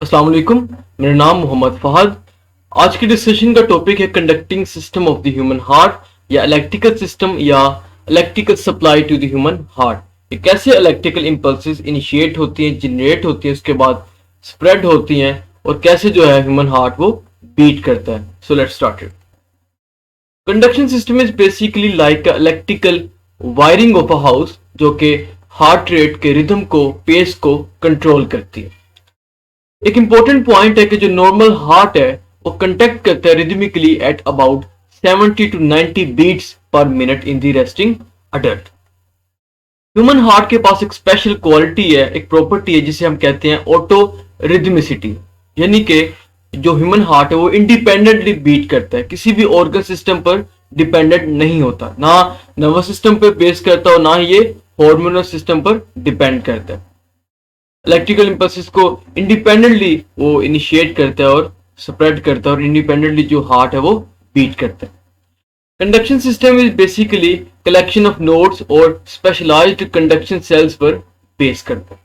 अस्सलाम वालेकुम। मेरा नाम मोहम्मद फहद। आज की डिस्कशन का टॉपिक है conducting system of the human heart या इलेक्ट्रिकल सिस्टम या electrical supply to the human heart. ये कैसे इलेक्ट्रिकल इंपल्सेस इनिशिएट होती हैं, जनरेट होती हैं, उसके बाद स्प्रेड होती हैं और कैसे जो है ह्यूमन हार्ट वो बीट करता है। सो let's start it. Conduction system is basically like electrical wiring of a house जो कि हार्ट रेट के रिदम को, पेस को कंट्रोल करती है। एक इंपॉर्टेंट पॉइंट है कि जो नॉर्मल हार्ट है वो कंडक्ट करता है rhythmically at about 70 to 90 beats per minute in the resting adult. Human heart के पास एक स्पेशल क्वालिटी है, एक प्रॉपर्टी है जिसे हम कहते हैं ऑटो रिदमिसिटी, यानी कि जो ह्यूमन हार्ट है वो इंडिपेंडेंटली बीट करता है, किसी भी ऑर्गन सिस्टम पर डिपेंडेंट नहीं होता, ना नर्वस सिस्टम पर बेस करता हो, ना ही ये हार्मोनल सिस्टम पर डिपेंड करता है। इलेक्ट्रिकल इंपल्सेस को इंडिपेंडेंटली वो इनिशिएट करता है और स्प्रेड करता है और इंडिपेंडेंटली जो हार्ट है वो बीट करता है। Conduction system is basically collection of nodes और स्पेशलाइज्ड कंडक्शन सेल्स पर बेस करता है।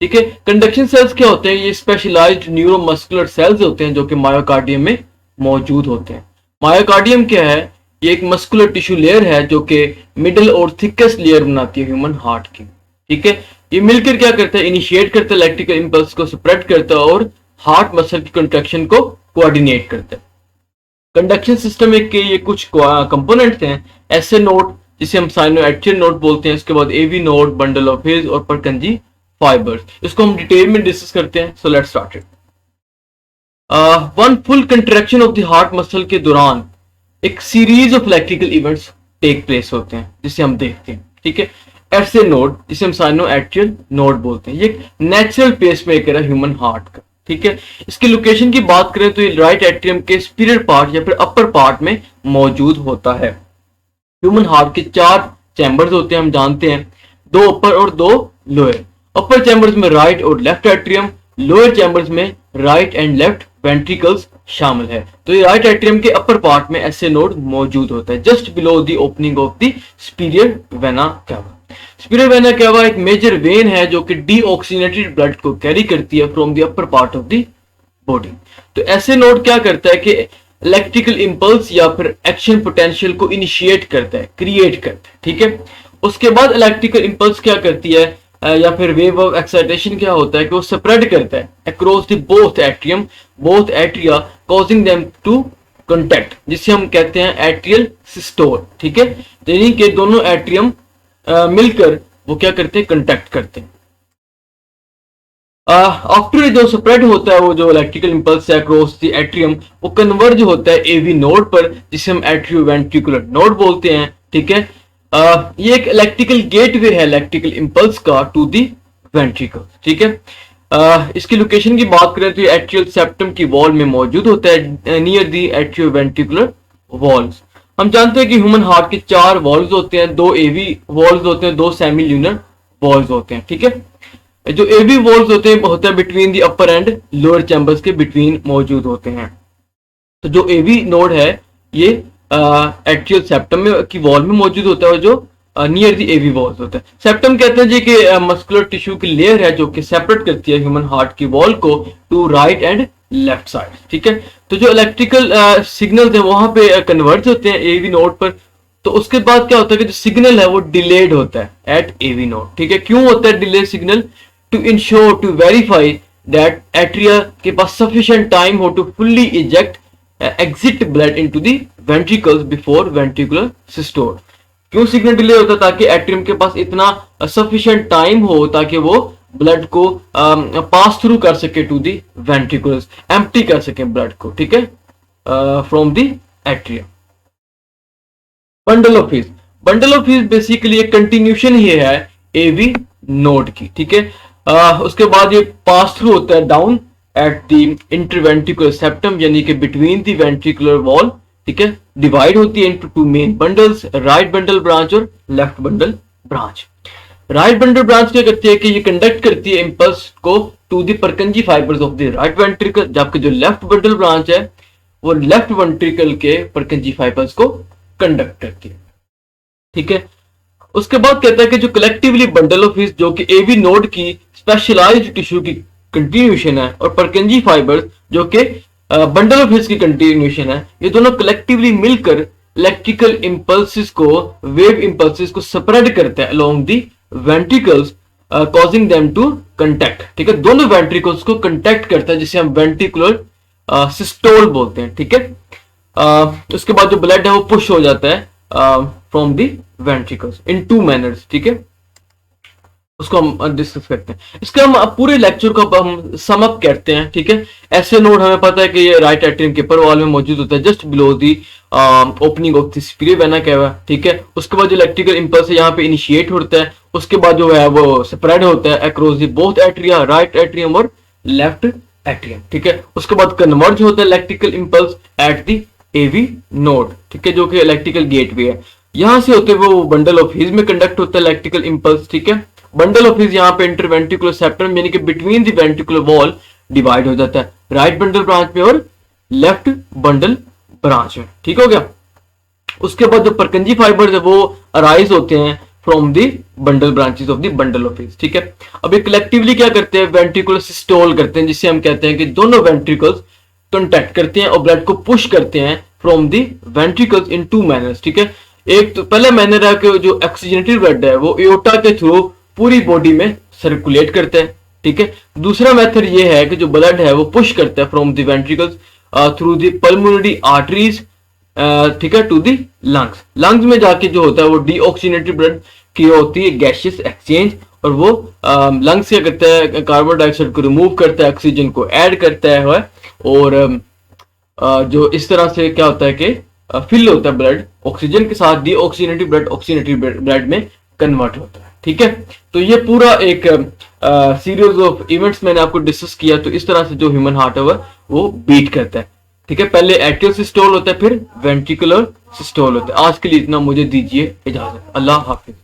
ठीक है, कंडक्शन सेल्स क्या होते हैं? ये स्पेशलाइज्ड न्यूरोमस्कुलर सेल्स होते हैं जो कि मायोकार्डियम में मौजूद होते हैं। मायोकार्डियम क्या है? ये एक मस्कुलर टिश्यू लेयर है जो कि मिडिल और थिकेस्ट लेयर बनाती है ह्यूमन हार्ट की। ठीक है, ये मिलकर क्या करता है? इनिशिएट करता है, इलेक्ट्रिकल इंपल्स को स्प्रेड करता है और हार्ट मसल की कंट्रैक्शन को कोऑर्डिनेट करता है। कंडक्शन सिस्टम के ये कुछ कंपोनेंट्स हैं। एसए नोड जिसे हम साइनोएक्टियल नोड बोलते हैं, उसके बाद AV node, bundle of hills और परकंजी फाइबर्स। इसको हम डिटेल में डिस्कस करते हैं। So let's start it. One full contraction of the heart muscle के दौरान एक series of electrical events take place होते हैं जिसे हम देखते हैं। ठीक है, एसए नोड जिसे हम साइनोएक्टियल नोड बोलते हैं, ये नेचुरल पेसमेकर है ह्यूमन हार्ट का। ठीक है, इसकी लोकेशन की बात करें तो ये राइट एट्रियम के सुपीरियर पार्ट या फिर अपर पार्ट में मौजूद होता है। ह्यूमन हार्ट के 4 चैम्बर्स होते हैं, हम जानते हैं, 2 अपर और 2 लोअर। अपर चैम्बर्स में राइट और लेफ्ट एट्रियम, लोअर चैम्बर्स में राइट एंड लेफ्ट वेंट्रिकल्स शामिल है। तो ये राइट एट्रियम के अपर पार्ट में एसए नोड मौजूद होता है, just below the opening of the superior vena cava. Superior vena cava एक मेजर वेन है जो कि डीऑक्सीजनेटेड ब्लड को कैरी करती है from the upper part of the body. तो एसए नोड क्या करता है कि इलेक्ट्रिकल इंपल्स या फिर एक्शन पोटेंशियल को इनिशिएट करता है, क्रिएट करता है। ठीक है, उसके बाद इलेक्ट्रिकल इंपल्स क्या करती है या फिर वेव ऑफ एक्साइटेशन क्या होता है कि वो स्प्रेड करता है across the both atrium, both atria, causing them to contact, जिसे हम कहते हैं एट्रियल सिस्टोल। ठीक है, यानी कि दोनों एट्रियम मिलकर वो क्या करते हैं? कंटैक्ट करते हैं। आफ्टर जो स्प्रेड होता है वो जो इलेक्ट्रिकल इंपल्स है अक्रॉस द एट्रियम, वो कन्वर्ज होता है एवी नोड पर जिसे हम एट्रियोवेंट्रिकुलर नोड बोलते हैं। ठीक है, ये एक इलेक्ट्रिकल गेटवे है इलेक्ट्रिकल इंपल्स का टू द वेंट्रिकल। ठीक है, इसकी लोकेशन की बात करें तो ये एट्रियल सेप्टम की वॉल में मौजूद होता है, नियर द एट्रियोवेंट्रिकुलर वॉल्स। हम जानते हैं कि ह्यूमन हार्ट के 4 वॉल्स होते हैं, 2 एवी वॉल्स होते हैं, 2 सेमी ल्यूनर वॉल्स होते हैं। ठीक है, जो एवी वॉल्स होते हैं between the upper and lower chambers के बिटवीन मौजूद होते हैं। तो जो एवी नोड है ये एट्रियल सेप्टम में की वॉल में मौजूद होता है, जो नियर द एवी वॉल्स होता है। सेप्टम कहते हैं जी कि मस्कुलर टिश्यू की लेयर है जो कि सेपरेट करती है ह्यूमन हार्ट की वॉल को to right and left side. ठीक है, तो जो इलेक्ट्रिकल सिग्नल है वहां पे कन्वर्ट होते हैं एवी नोड पर। तो उसके बाद क्या होता है कि जो सिग्नल है वो डिलेड होता है एट एवी नोड। ठीक है, क्यों होता है delay signal? To ensure, to verify that atria के पास सफिशिएंट टाइम हो to fully eject exit blood into the ventricles before ventricular systole. क्यों सिग्नल डिले होता है? ताकि एट्रियम के पास इतना सफिशिएंट टाइम हो ताकि वो ब्लड को पास थ्रू कर सके टू द वेंट्रिकल्स, एम्प्टी कर सके ब्लड को। ठीक है, from the atrium. Bundle of hills, bundle of hills basically एक कंटिन्यूशन ही है एवी नोड की। ठीक है, उसके बाद ये पास थ्रू होता है down at the interventricular septum, यानी कि बिटवीन द वेंट्रिकुलर वॉल। ठीक है, डिवाइड होती है into 2 main bundles, right bundle branch और left bundle branch. Right bundle branch क्या करती है कि ये कंडक्ट करती है इंपल्स को to the Purkinje fibres of the right ventricle, जबकि जो लेफ्ट बंडल ब्रांच है वो लेफ्ट वेंट्रिकल के परकंजी फाइबर्स को कंडक्ट करती है। ठीक है, उसके बाद कहता है कि जो कलेक्टिवली बंडल ऑफ हिल्स जो कि एवी नोड की स्पेशलाइज्ड टिश्यू की कंटिन्यूशन है, और परकिंजी फाइबर्स जो कि बंडल ऑफ हिल्स की कंटिन्यूशन है, ये दोनों कलेक्टिवली मिलकर इलेक्ट्रिकल इंपल्सेस को, वेव इंपल्सेस को स्प्रेड करते हैं along the ventricles, causing them to contact. ठीक है, दोनों वेंट्रिकल्स को कंटैक्ट करता है, जिसे हम वेंट्रिकुलर सिस्टोल बोलते हैं। ठीक है, उसके बाद जो ब्लड है वो पुश हो जाता है from the ventricles in two manners. ठीक है, उसको हम डिस्कस करते हैं। इसका हम पूरे लेक्चर को हम सम अप करते हैं। ठीक है, ऐसे नोड हमें पता है कि ये राइट एट्रियम के अपर वॉल में मौजूद होता है, just below the opening of the superior vena cava. ठीक है, उसके बाद जो इलेक्ट्रिकल इंपल्स है यहाँ पे इनिशिएट होता है, उसके बाद जो है वो स्प्रेड होता है across the both atria, right atrium और लेफ्ट एट्रियम। ठीक है, उसके बाद कन्वर्ज होता है electrical impulse at the AV node. ठीक है, जो कि इलेक्ट्रिकल गेटवे है। यहां से होते हुए वो बंडल ऑफ हिज में कंडक्ट होता है इलेक्ट्रिकल इंपल्स। ठीक है, बंडल ऑफ हिज यहाँ पे इंटरवेंट्रिकुलर सेप्टम यानी कि between the ventricular wall divide हो जाता है, राइट बंडल ब्रांच में और लेफ्ट बंडल ब्रांच में। ठीक हो गया। उसके बाद जो परकंजी फाइबर्स है वो अराइज होते हैं from the bundle branches of the bundle of his. ठीक है, अब ये कलेक्टिवली क्या करते हैं, वेंट्रिकुलर सिस्टोल करते हैं, जिसे हम कहते हैं कि दोनों वेंट्रिकल्स कॉन्टैक्ट करते हैं और ब्लड को पुश करते हैं from the ventricles in two manners. ठीक है, एक तो पहला मैनर है कि जो ऑक्सीजनेटेड ब्लड है वो एओर्टा के थ्रू पूरी बॉडी में सर्कुलेट करता है। ठीक है, दूसरा मेथड ये है कि जो ब्लड है वो पुश करता है from the ventricles through the pulmonary arteries, ठीक है, टू द लंग्स। लंग्स में जाके जो होता है वो डीऑक्सीजनेटेड ब्लड की होती है गैसियस एक्सचेंज, और वो लंग्स क्या करता है, कार्बन डाइऑक्साइड को रिमूव करता है, ऑक्सीजन को ऐड करता है, और जो इस तरह से क्या होता है कि फिल होता है ब्लड ऑक्सीजन के साथ, डीऑक्सीजनेटेड ब्लड ऑक्सीजनेटेड ब्लड में कन्वर्ट होता है। ठीक है, तो ये पूरा एक सीरीज ऑफ इवेंट्स मैंने आपको डिस्कस किया। तो इस तरह से जो ह्यूमन हार्ट है वो बीट करता है। ठीक है, पहले एट्रियल सिस्टोल होता है, फिर वेंट्रिकुलर सिस्टोल होता है। आज के लिए इतना, मुझे दीजिए इजाजत। अल्लाह हाफिज।